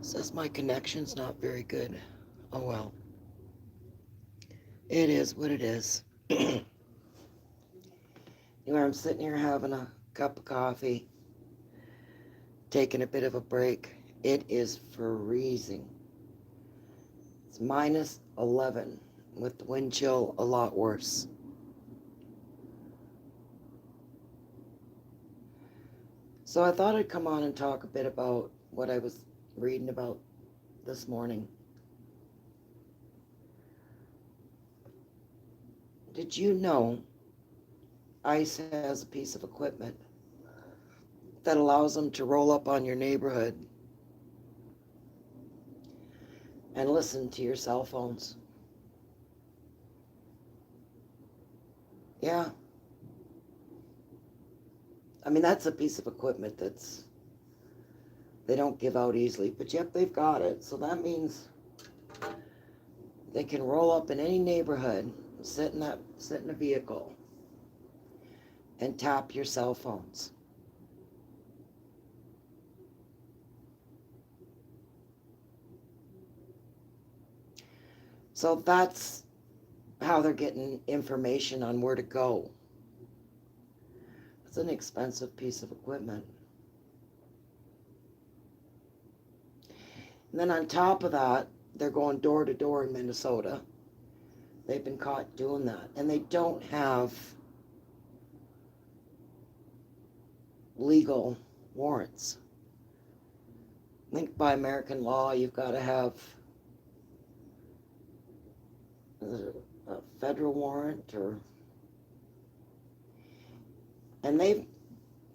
Says my connection's not very good. Oh well. It is what it is. Anyway, I'm sitting here having a cup of coffee, taking a bit of a break. It is freezing. It's minus 11 with the wind chill a lot worse. So I thought I'd come on and talk a bit about what I was reading about this morning. Did you know ICE has a piece of equipment that allows them to roll up on your neighborhood and listen to your cell phones? Yeah, I mean, that's a piece of equipment that's they don't give out easily, but yet they've got it. So that means they can roll up in any neighborhood, sit in a vehicle, and tap your cell phones. So that's how they're getting information on where to go. It's an expensive piece of equipment. And then on top of that, they're going door to door in Minnesota. They've been caught doing that. And they don't have legal warrants. I think by American law, you've got to have a federal warrant or. And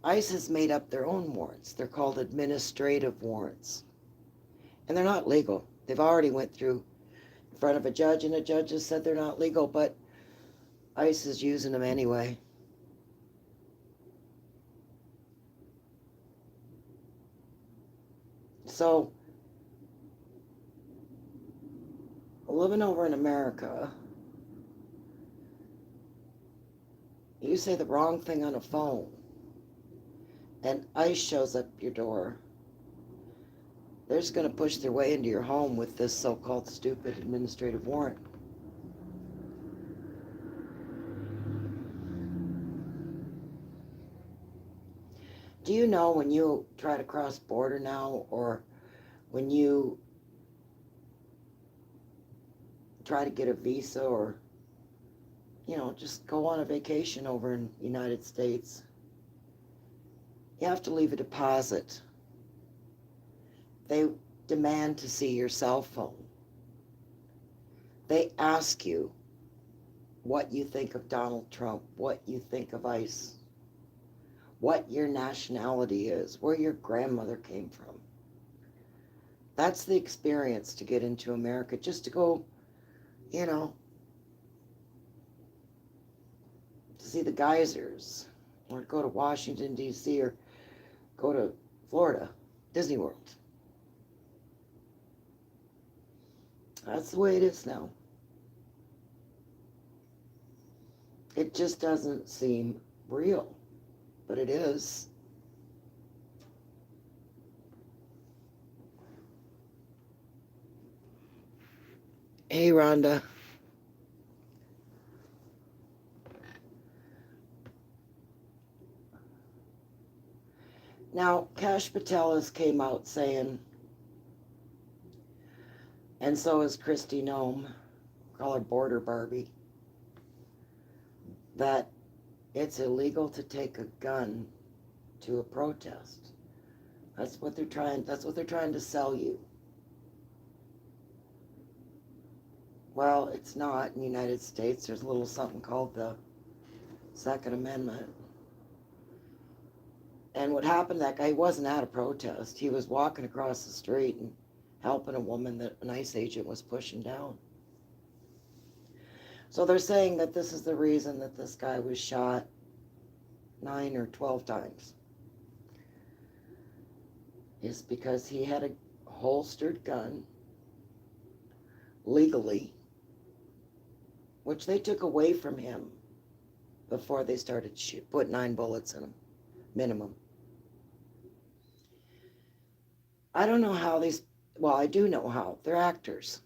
ICE has made up their own warrants. They're called administrative warrants. And they're not legal. They've already went through in front of a judge, and a judge has said they're not legal, but ICE is using them anyway. So, living over in America, you say the wrong thing on a phone, and ICE shows up your door. They're just going to push their way into your home with this so-called stupid administrative warrant. Do you know when you try to cross border now, or when you try to get a visa, or just go on a vacation over in the United States, you have to leave a deposit. They demand to see your cell phone. They ask you what you think of Donald Trump, what you think of ICE, what your nationality is, where your grandmother came from. That's the experience to get into America, just to go, to see the geysers, or go to Washington, D.C., or go to Florida, Disney World. That's the way it is now. It just doesn't seem real, but it is. Hey, Rhonda. Now, Kash Patel has came out saying, and so is Kristi Noem, call her Border Barbie, that it's illegal to take a gun to a protest. That's what they're trying to sell you. Well, it's not in the United States. There's a little something called the Second Amendment. And what happened, that guy wasn't at a protest. He was walking across the street and helping a woman that an ICE agent was pushing down. So they're saying that this is the reason that this guy was shot 9 or 12 times. Is because he had a holstered gun legally, which they took away from him before they started put 9 bullets in him, minimum. I don't know how these Well, I do know how. They're actors.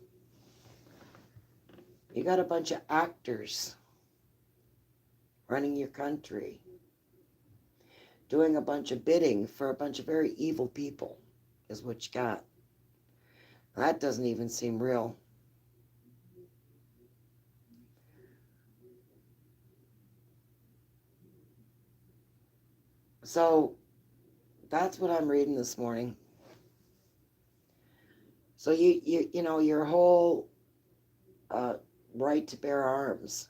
You got a bunch of actors running your country, doing a bunch of bidding for a bunch of very evil people, is what you got. That doesn't even seem real. So that's what I'm reading this morning. So you know your whole uh, right to bear arms.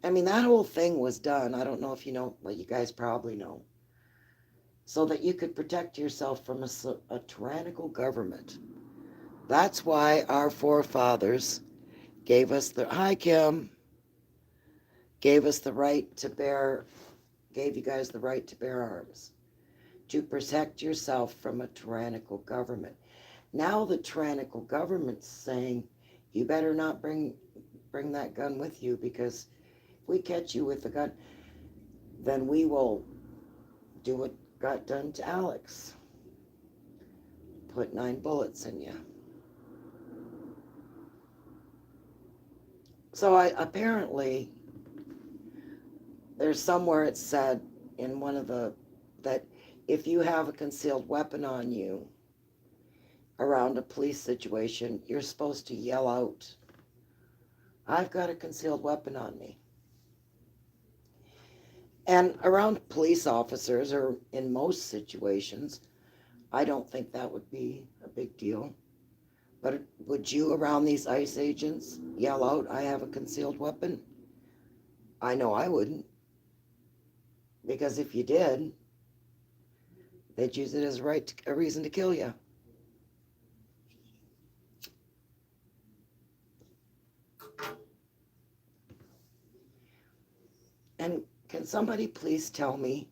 I mean that whole thing was done. I don't know if you know. Well, you guys probably know. So that you could protect yourself from a tyrannical government. That's why our forefathers gave us the hi Kim gave us the right to bear gave you guys the right to bear arms to protect yourself from a tyrannical government. Now the tyrannical government's saying you better not bring that gun with you because if we catch you with the gun, then we will do what got done to Alex. Put 9 bullets in you. So apparently there's somewhere it said in one of the that if you have a concealed weapon on you around a police situation, you're supposed to yell out, I've got a concealed weapon on me. And around police officers, or in most situations, I don't think that would be a big deal. But would you, around these ICE agents, yell out, I have a concealed weapon? I know I wouldn't. Because if you did, they'd use it as a reason to kill you. And can somebody please tell me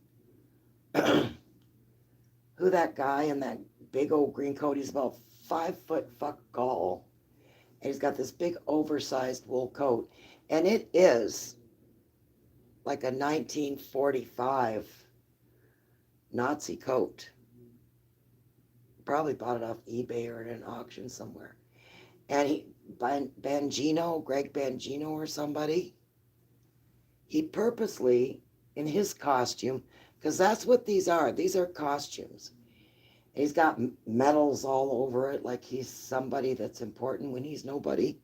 who that guy in that big old green coat, he's about 5 foot fuck tall. And he's got this big oversized wool coat. And it is like a 1945 Nazi coat. Probably bought it off eBay or at an auction somewhere. And Bangino, Greg Bangino or somebody, he purposely, in his costume, because that's what these are costumes. And he's got medals all over it like he's somebody that's important when he's nobody.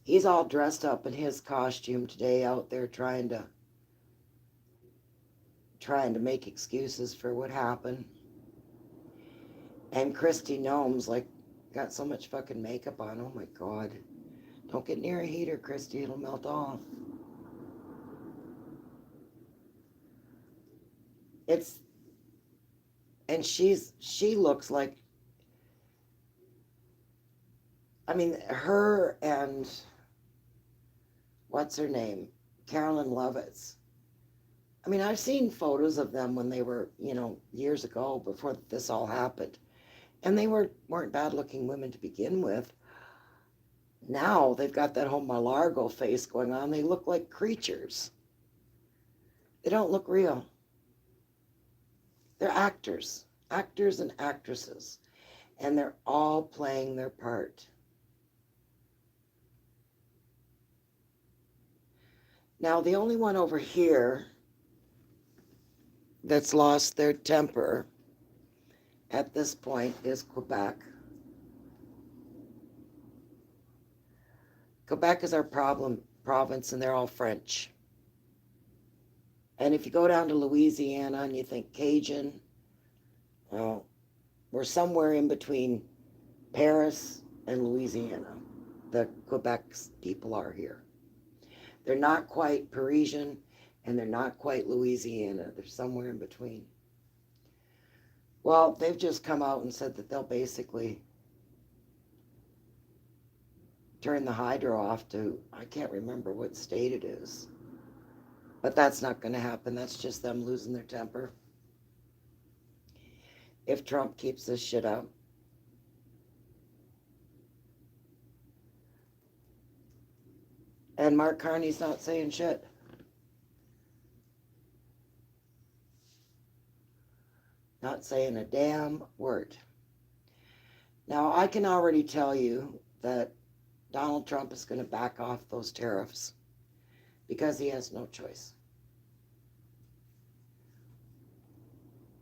He's all dressed up in his costume today out there trying to make excuses for what happened. And Kristi Noem's like got so much fucking makeup on. Oh my God. Don't get near a heater, Kristi. It'll melt off. It's and she looks like, I mean, her and what's her name? Carolyn Lovitz. I mean, I've seen photos of them when they were, years ago before this all happened. And they weren't bad looking women to begin with. Now they've got that whole Malargo face going on. They look like creatures. They don't look real. They're actors and actresses, and they're all playing their part. Now, the only one over here that's lost their temper at this point is Quebec. Quebec is our province, and they're all French. And if you go down to Louisiana and you think Cajun, well, we're somewhere in between Paris and Louisiana. The Quebec people are here. They're not quite Parisian, and they're not quite Louisiana. They're somewhere in between. Well, they've just come out and said that they'll basically turn the hydro off to, I can't remember what state it is. But that's not going to happen. That's just them losing their temper. If Trump keeps this shit up. And Mark Carney's not saying shit. Not saying a damn word. Now, I can already tell you that Donald Trump is going to back off those tariffs because he has no choice.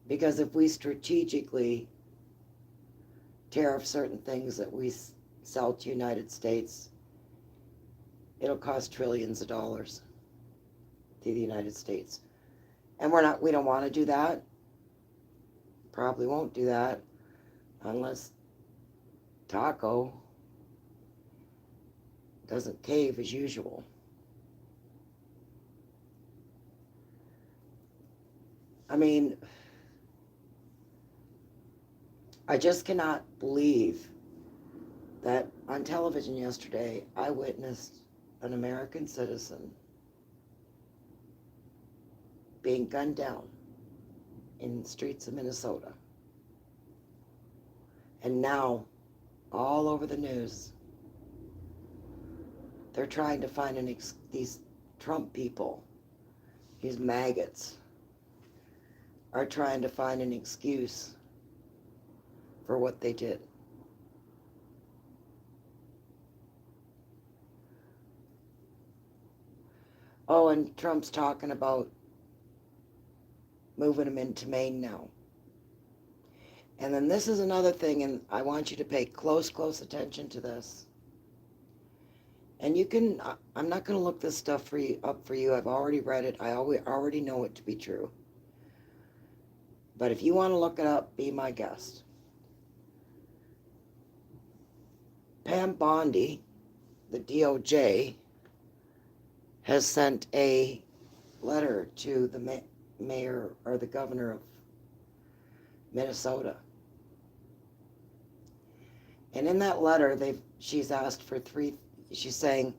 Because if we strategically tariff certain things that we sell to United States, it'll cost trillions of dollars to the United States. And we don't want to do that. Probably won't do that unless Taco doesn't cave as usual. I mean, I just cannot believe that on television yesterday I witnessed an American citizen being gunned down in the streets of Minnesota. And now, all over the news, they're trying to find these Trump people, these maggots, are trying to find an excuse for what they did. Oh, and Trump's talking about moving them into Maine now. And then this is another thing, and I want you to pay close attention to this. And you can, I'm not going to look this stuff up for you. I've already read it. I already know it to be true. But if you want to look it up, be my guest. Pam Bondi, the DOJ, has sent a letter to the mayor or the governor of Minnesota. And in that letter, she's asked for she's saying,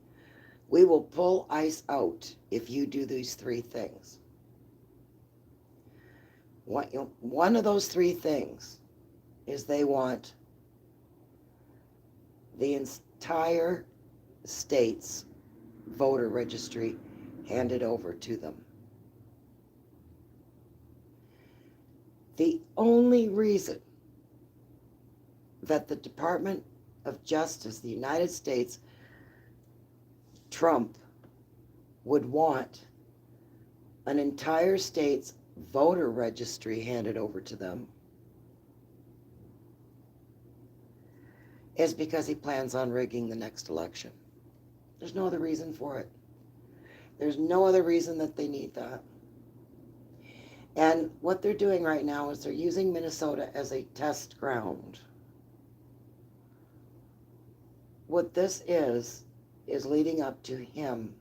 we will pull ICE out if you do these three things. One of those three things is they want the entire state's voter registry handed over to them. The only reason that the Department of Justice, the United States, Trump, would want an entire state's voter registry handed over to them is because he plans on rigging the next election. There's no other reason for it. There's no other reason that they need that. And what they're doing right now is they're using Minnesota as a test ground. What this is leading up to him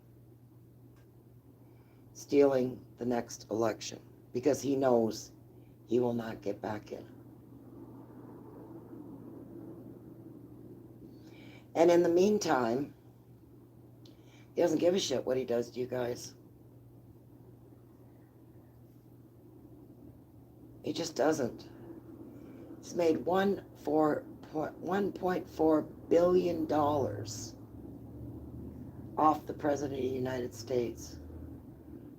stealing the next election because he knows he will not get back in. And in the meantime, he doesn't give a shit what he does to you guys. He just doesn't. He's made $1.4 billion off the President of the United States.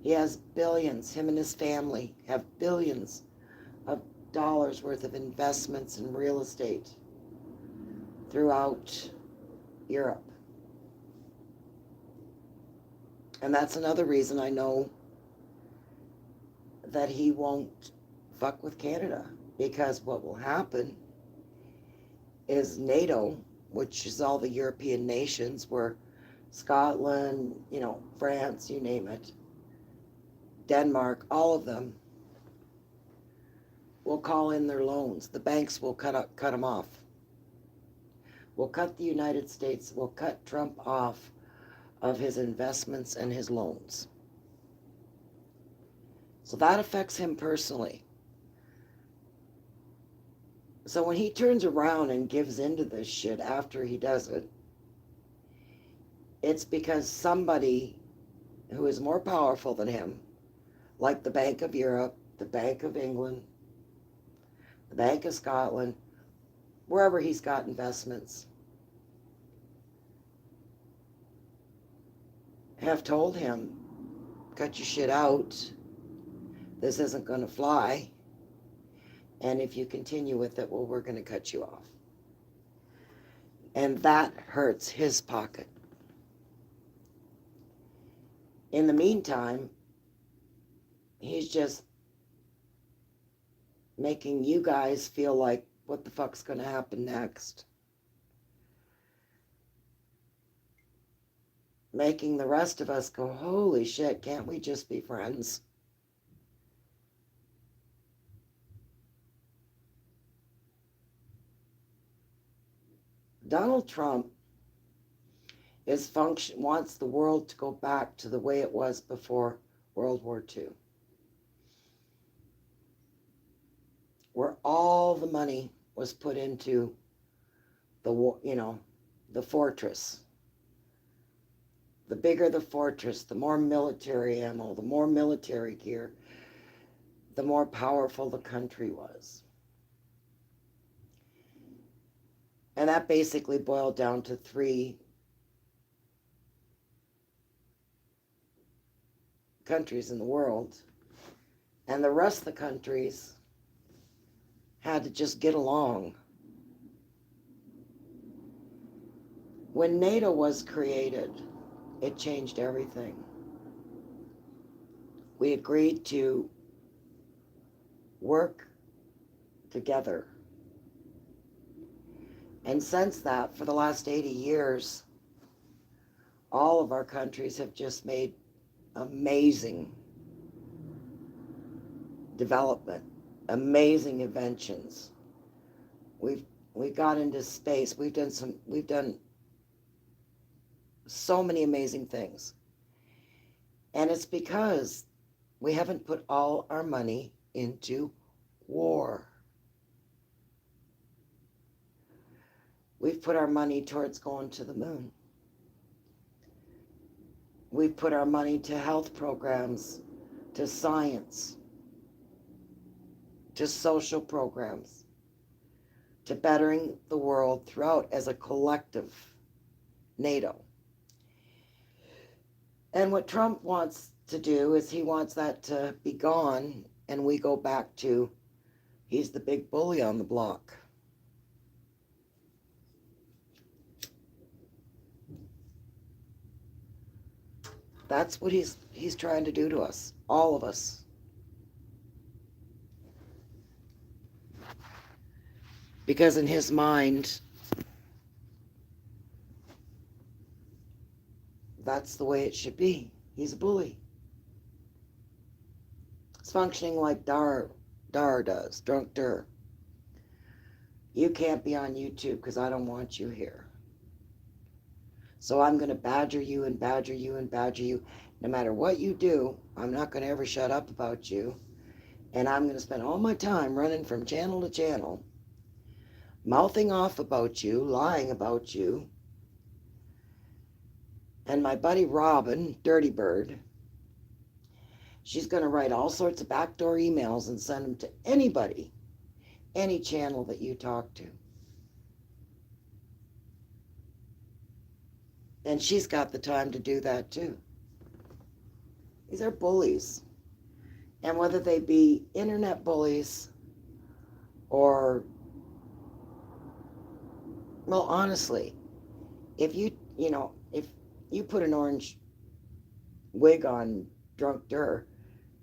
He has billions, him and his family have billions of dollars worth of investments in real estate throughout Europe. And that's another reason I know that he won't fuck with Canada, because what will happen is NATO, which is all the European nations, where Scotland, France, you name it, Denmark, all of them will call in their loans. The banks will cut them off. We'll cut the United States, we'll cut Trump off of his investments and his loans. So that affects him personally. So when he turns around and gives into this shit after he does it, it's because somebody who is more powerful than him, like the Bank of Europe, the Bank of England, the Bank of Scotland, wherever he's got investments, have told him, cut your shit out, this isn't going to fly, and if you continue with it, well, we're going to cut you off. And that hurts his pocket. In the meantime, he's just making you guys feel like, what the fuck's going to happen next? Making the rest of us go, holy shit, can't we just be friends? Donald Trump wants the world to go back to the way it was before World War II, where all the money was put into the fortress. The bigger the fortress, the more military ammo, the more military gear, the more powerful the country was. And that basically boiled down to 3 countries in the world. And the rest of the countries had to just get along. When NATO was created, it changed everything. We agreed to work together. And since that, for the last 80 years, all of our countries have just made amazing development, amazing inventions. We got into space. We've done so many amazing things. And it's because we haven't put all our money into war. We've put our money towards going to the moon. We've put our money to health programs, to science, to social programs, to bettering the world throughout as a collective NATO. And what Trump wants to do is he wants that to be gone, and we go back to, he's the big bully on the block. That's what he's trying to do to us, all of us. Because in his mind, that's the way it should be. He's a bully. It's functioning like Dar does, Drunk Dur. You can't be on YouTube because I don't want you here. So I'm going to badger you and badger you and badger you. No matter what you do, I'm not going to ever shut up about you. And I'm going to spend all my time running from channel to channel, mouthing off about you, lying about you. And my buddy Robin, Dirty Bird, she's going to write all sorts of backdoor emails and send them to anybody, any channel that you talk to. And she's got the time to do that too. These are bullies. And whether they be internet bullies or, well, honestly, if you put an orange wig on Drunk Dur,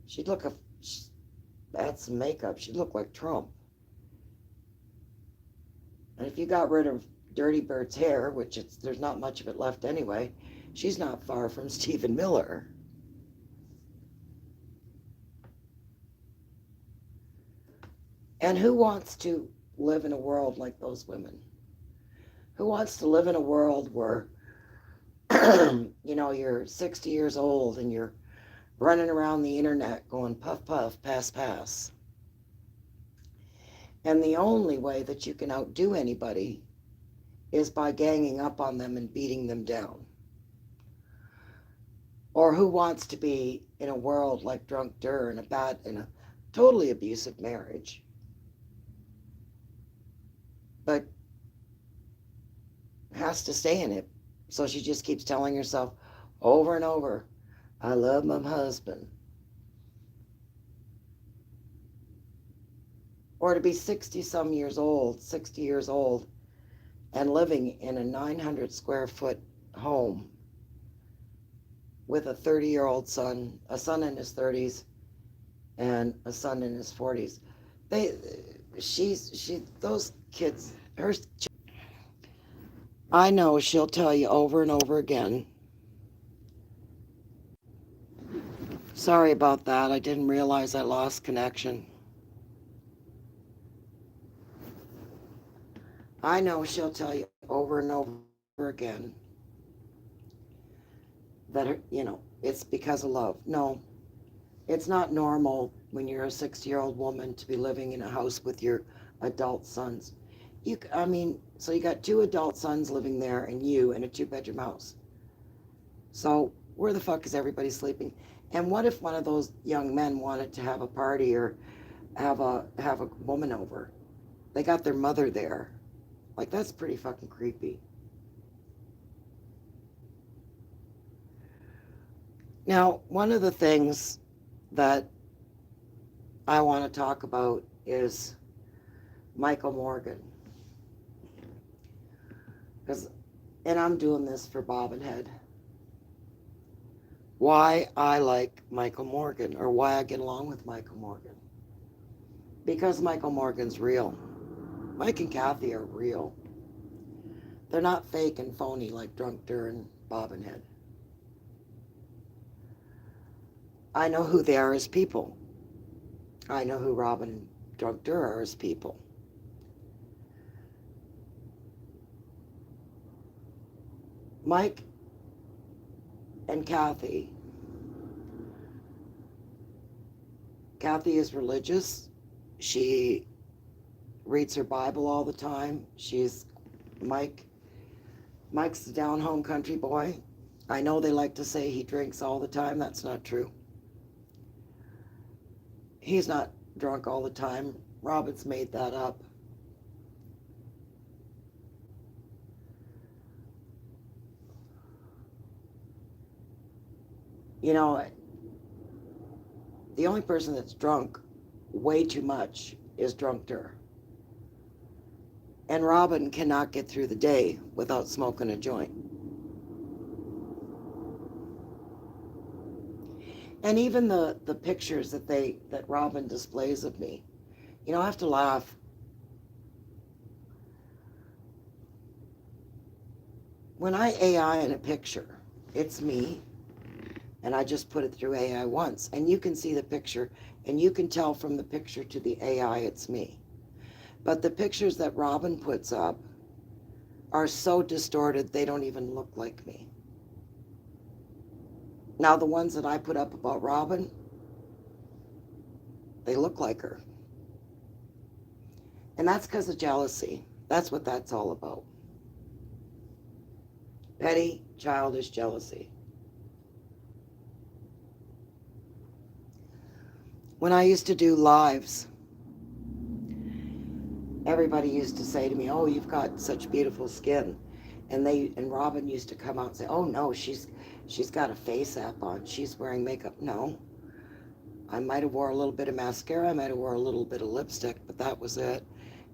she'd look, add some makeup, she'd look like Trump. And if you got rid of Dirty Bird's hair, which there's not much of it left anyway, she's not far from Stephen Miller. And who wants to live in a world like those women? Who wants to live in a world where, you're 60 years old and you're running around the internet going puff, puff, pass, pass? And the only way that you can outdo anybody is by ganging up on them and beating them down. Or who wants to be in a world like Drunk Dur in a totally abusive marriage, but has to stay in it. So she just keeps telling herself over and over, I love my husband. Or to be 60 years old, and living in a 900 square foot home with a 30-year-old son, a son in his 30s, and a son in his 40s. Those kids, I know she'll tell you over and over again. Sorry about that. I didn't realize I lost connection. I know she'll tell you over and over again that, it's because of love. No, it's not normal when you're a 60-year-old woman to be living in a house with your adult sons. So you got 2 adult sons living there and you in a 2-bedroom house. So where the fuck is everybody sleeping? And what if one of those young men wanted to have a party or have a woman over? They got their mother there. Like, that's pretty fucking creepy. Now, one of the things that I want to talk about is Michael Morgan. And I'm doing this for Bob and Head. Why I like Michael Morgan, or why I get along with Michael Morgan. Because Michael Morgan's real. Mike and Kathy are real. They're not fake and phony like Drunk Dur and Bob and Head. I know who they are as people. I know who Robin and Drunk Dur are as people. Mike and Kathy. Kathy is religious. She reads her Bible all the time. Mike's the down-home country boy. I know they like to say he drinks all the time. That's not true. He's not drunk all the time. Robin's made that up. The only person that's drunk way too much is Drunk Dur. And Robin cannot get through the day without smoking a joint. And even the pictures that Robin displays of me, I have to laugh. When I AI in a picture, it's me, and I just put it through AI once, and you can see the picture, and you can tell from the picture to the AI it's me. But the pictures that Robin puts up are so distorted they don't even look like me. Now the ones that I put up about Robin, they look like her. And that's because of jealousy. That's what that's all about. Petty, childish jealousy. When I used to do lives, everybody used to say to me, "Oh, you've got such beautiful skin." And Robin used to come out and say, "Oh no, she's got a face app on. She's wearing makeup." No. I might have wore a little bit of mascara, I might have wore a little bit of lipstick, but that was it.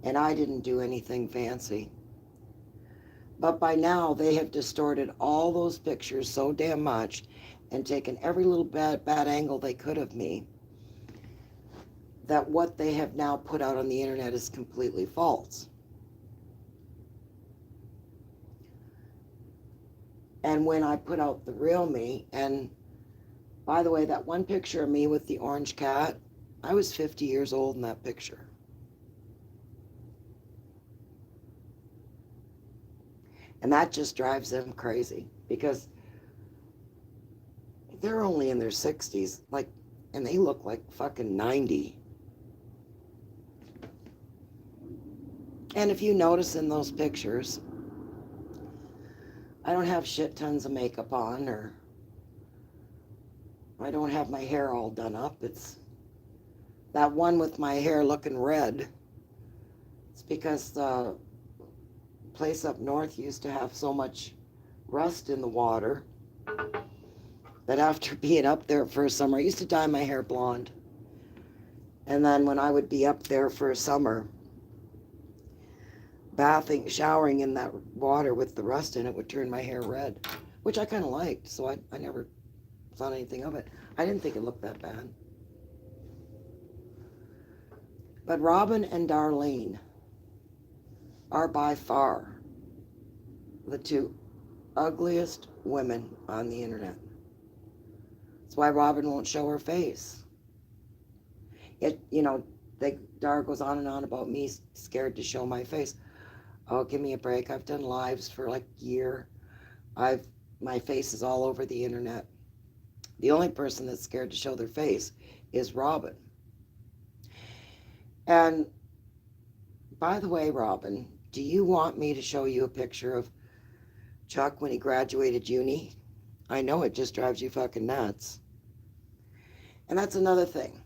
And I didn't do anything fancy. But by now, they have distorted all those pictures so damn much and taken every little bad angle they could of me, that what they have now put out on the internet is completely false. And when I put out the real me, and by the way, that one picture of me with the orange cat, I was 50 years old in that picture. And that just drives them crazy, because they're only in their 60s, and they look like fucking 90. And if you notice in those pictures, I don't have shit tons of makeup on, or I don't have my hair all done up. It's that one with my hair looking red. It's because the place up north used to have so much rust in the water that after being up there for a summer, I used to dye my hair blonde. And then when I would be up there for a summer, bathing, showering in that water with the rust in it would turn my hair red, which I kind of liked, so I never thought anything of it. I didn't think it looked that bad. But Robin and Darlene are by far the two ugliest women on the internet. That's why Robin won't show her face. Dar goes on and on about me scared to show my face. Oh, give me a break. I've done lives for like a year. My face is all over the internet. The only person that's scared to show their face is Robin. And by the way, Robin, do you want me to show you a picture of Chuck when he graduated uni? I know it just drives you fucking nuts. And that's another thing.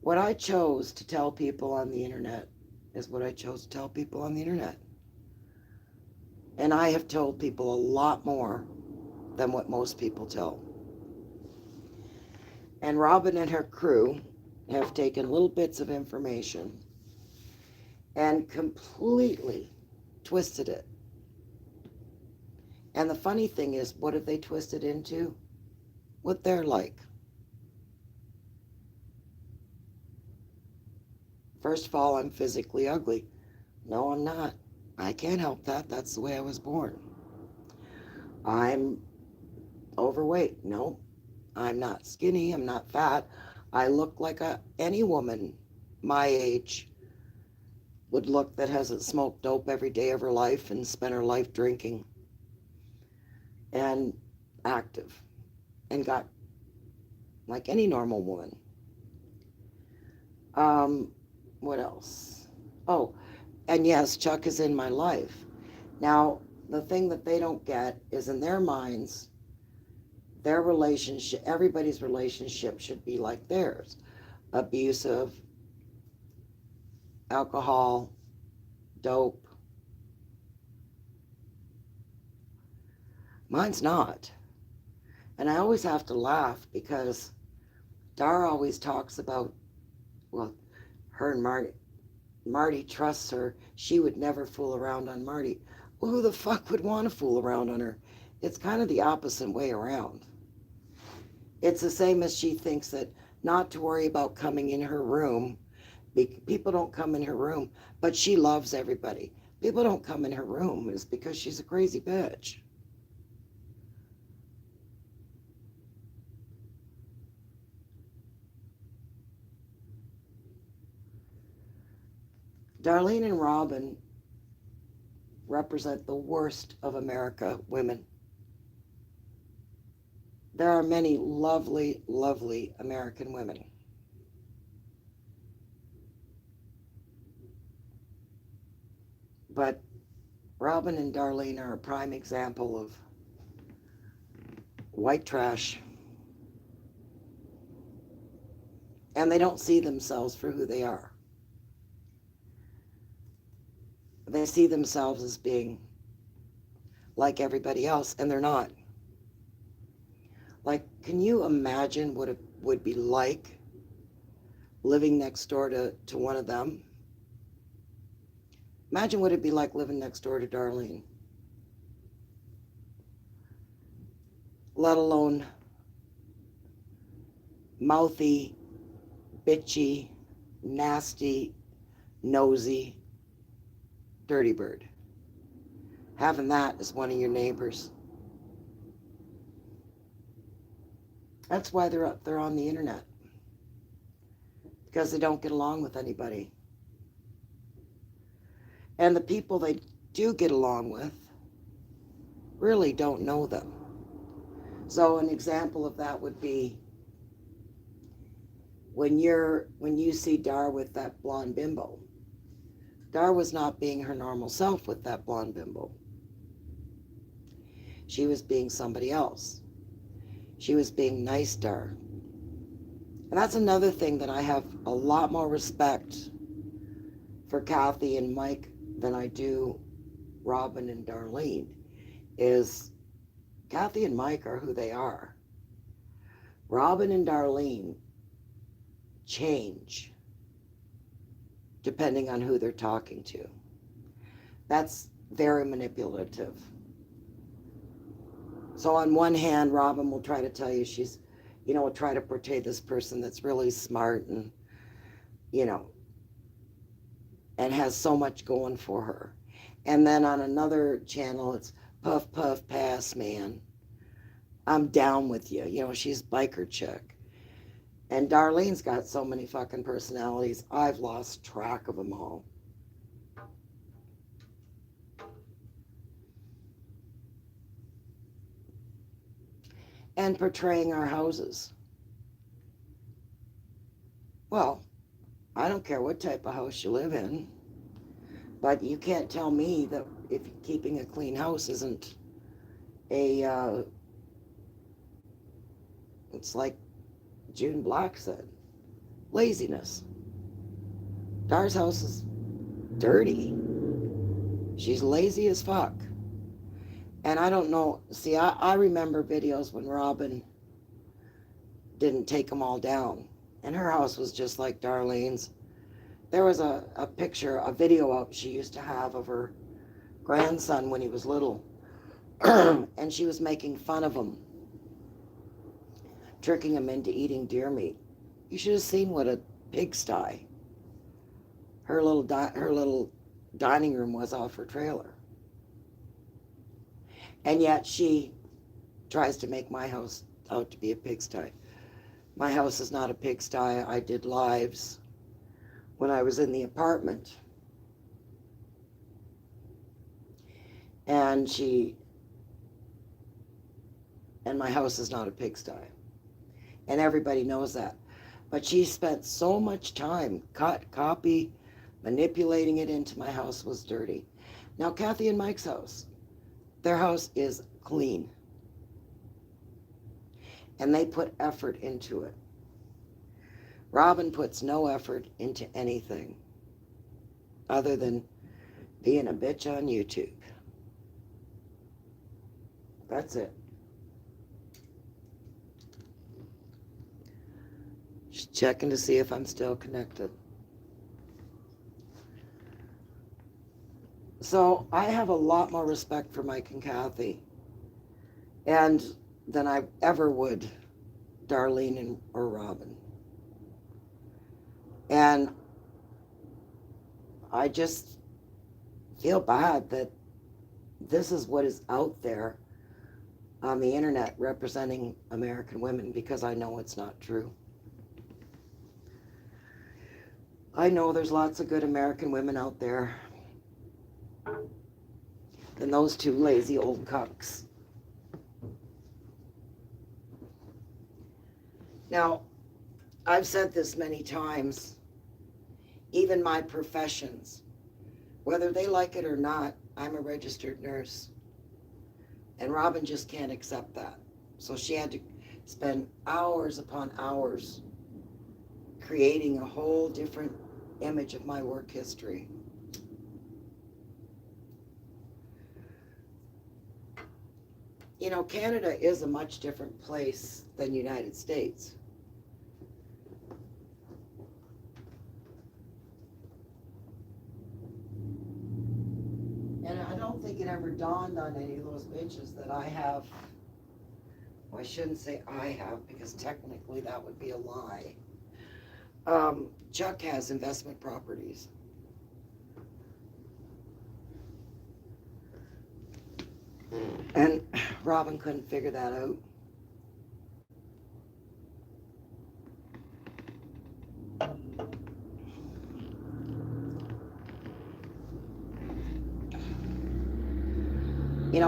What I chose to tell people on the internet is what I chose to tell people on the internet. And I have told people a lot more than what most people tell. And Robin and her crew have taken little bits of information and completely twisted it. And the funny thing is, what have they twisted into? What they're like. First of all, I'm physically ugly. No, I'm not. I can't help that. That's the way I was born. I'm overweight. No, I'm not skinny. I'm not fat. I look like any woman my age would look that hasn't smoked dope every day of her life and spent her life drinking and active and got like any normal woman. What else? Oh, and yes, Chuck is in my life. Now, the thing that they don't get is in their minds, their relationship, everybody's relationship should be like theirs. Abusive, alcohol, dope. Mine's not. And I always have to laugh because Dar always talks about, well, her and Marty trusts her. She would never fool around on Marty. Well, who the fuck would want to fool around on her? It's kind of the opposite way around. It's the same as she thinks that not to worry about coming in her room. People don't come in her room, but she loves everybody. People don't come in her room is because she's a crazy bitch. Darlene and Robin represent the worst of America women. There are many lovely, lovely American women. But Robin and Darlene are a prime example of white trash. And they don't see themselves for who they are. They see themselves as being like everybody else, and they're not. Like, can you imagine what it would be like living next door to one of them? Imagine what it'd be like living next door to Darlene. Let alone mouthy, bitchy, nasty, nosy, dirty bird. Having that as one of your neighbors. That's why they're on the internet. Because they don't get along with anybody. And the people they do get along with really don't know them. So an example of that would be when you see Dar with that blonde bimbo. Dar was not being her normal self with that blonde bimbo. She was being somebody else. She was being nice Dar. And that's another thing that I have a lot more respect for Kathy and Mike than I do Robin and Darlene, is Kathy and Mike are who they are. Robin and Darlene change depending on who they're talking to. That's very manipulative. So on one hand, Robin will try to tell you she's, will try to portray this person that's really smart and, you know, and has so much going for her. And then on another channel, it's puff, puff, pass, man. I'm down with you. She's biker chick. And Darlene's got so many fucking personalities, I've lost track of them all. And portraying our houses. Well, I don't care what type of house you live in, but you can't tell me that if keeping a clean house isn't it's like June Black said, laziness. Dar's house is dirty. She's lazy as fuck. And I don't know, see, I remember videos when Robin didn't take them all down. And her house was just like Darlene's. There was a picture, a video up she used to have of her grandson when he was little. And she was making fun of him, tricking him into eating deer meat. You should have seen what a pigsty her little dining room was off her trailer. And yet she tries to make my house out to be a pigsty. My house is not a pigsty. I did lives when I was in the apartment. And my house is not a pigsty. And everybody knows that. But she spent so much time, copy, manipulating it into my house was dirty. Now, Kathy and Mike's house, their house is clean. And they put effort into it. Robin puts no effort into anything other than being a bitch on YouTube. That's it. Just checking to see if I'm still connected. So I have a lot more respect for Mike and Kathy than I ever would Darlene or Robin. And I just feel bad that this is what is out there on the internet representing American women, because I know it's not true. I know there's lots of good American women out there than those two lazy old cucks. Now, I've said this many times, even my professions, whether they like it or not, I'm a registered nurse. And Robin just can't accept that. So she had to spend hours upon hours creating a whole different image of my work history. Canada is a much different place than the United States. And I don't think it ever dawned on any of those bitches that I have, well, I shouldn't say I have, because technically that would be a lie. Chuck has investment properties. And Robin couldn't figure that out.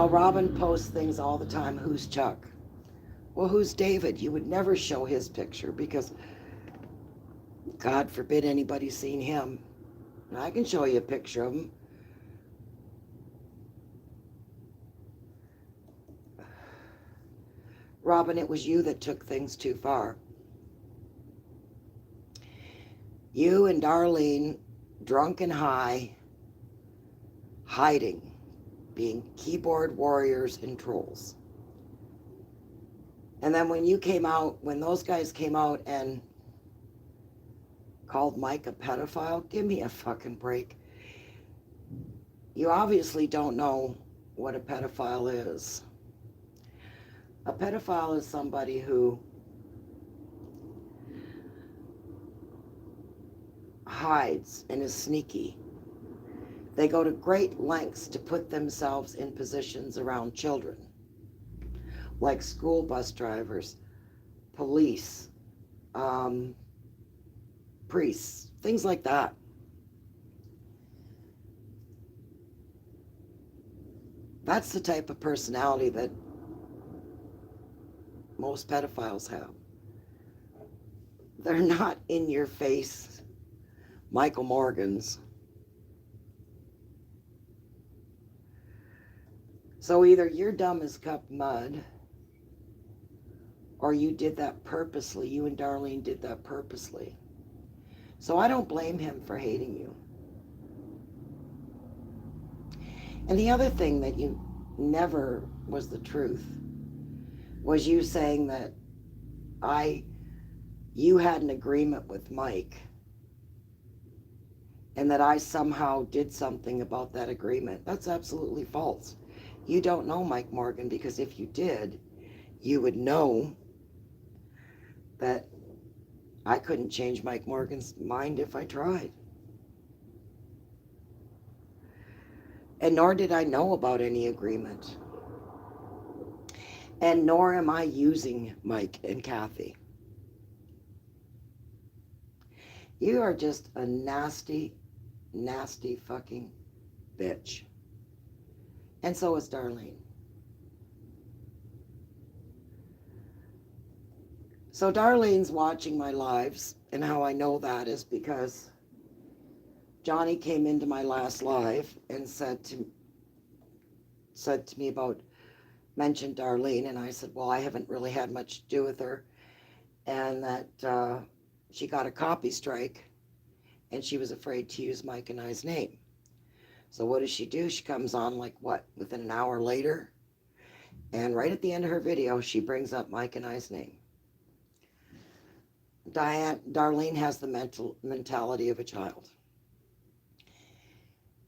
Robin posts things all the time. Who's Chuck? Well, who's David? You would never show his picture because God forbid anybody seen him. And I can show you a picture of him. Robin, it was you that took things too far. You and Darlene, drunk and high, hiding, being keyboard warriors and trolls. And then when those guys came out and called Mike a pedophile, give me a fucking break. You obviously don't know what a pedophile is. A pedophile is somebody who hides and is sneaky. They go to great lengths to put themselves in positions around children, like school bus drivers, police, priests, things like that. That's the type of personality that most pedophiles have. They're not in your face Michael Morgans. So either you're dumb as cup mud, or you did that purposely. You and Darlene did that purposely. So I don't blame him for hating you. And the other thing that you never was the truth was you saying that you had an agreement with Mike and that I somehow did something about that agreement. That's absolutely false. You don't know Mike Morgan, because if you did, you would know that I couldn't change Mike Morgan's mind if I tried. And nor did I know about any agreement. And nor am I using Mike and Kathy. You are just a nasty, nasty fucking bitch. And so is Darlene. So Darlene's watching my lives, and how I know that is because Johnny came into my last live and said to me about, mentioned Darlene, and I said, well, I haven't really had much to do with her, and that she got a copy strike, and she was afraid to use Mike and I's name. So what does she do? She comes on like what, within an hour later, and right at the end of her video, she brings up Mike and I's name. Darlene has the mentality of a child.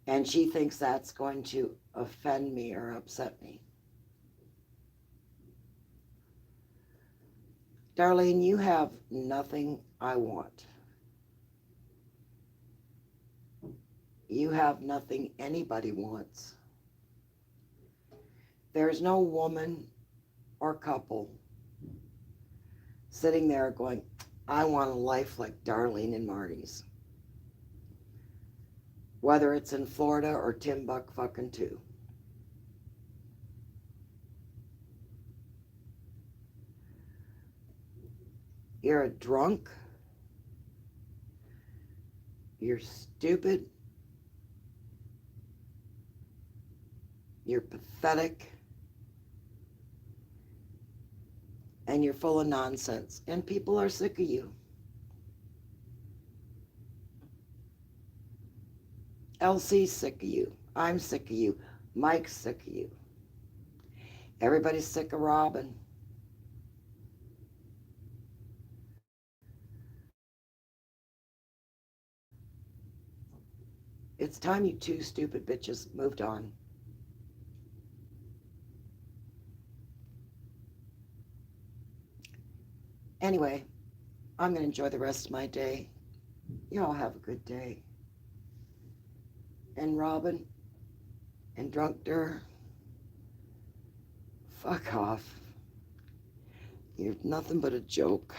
And she thinks that's going to offend me or upset me. Darlene, you have nothing I want. You have nothing anybody wants. There's no woman or couple sitting there going, I want a life like Darlene and Marty's. Whether it's in Florida or Timbuktu. You're a drunk. You're stupid. You're pathetic. And you're full of nonsense. And people are sick of you. Elsie's sick of you. I'm sick of you. Mike's sick of you. Everybody's sick of Robin. It's time you two stupid bitches moved on. Anyway, I'm going to enjoy the rest of my day. You all have a good day. And Robin and Drunk Dur, fuck off. You're nothing but a joke.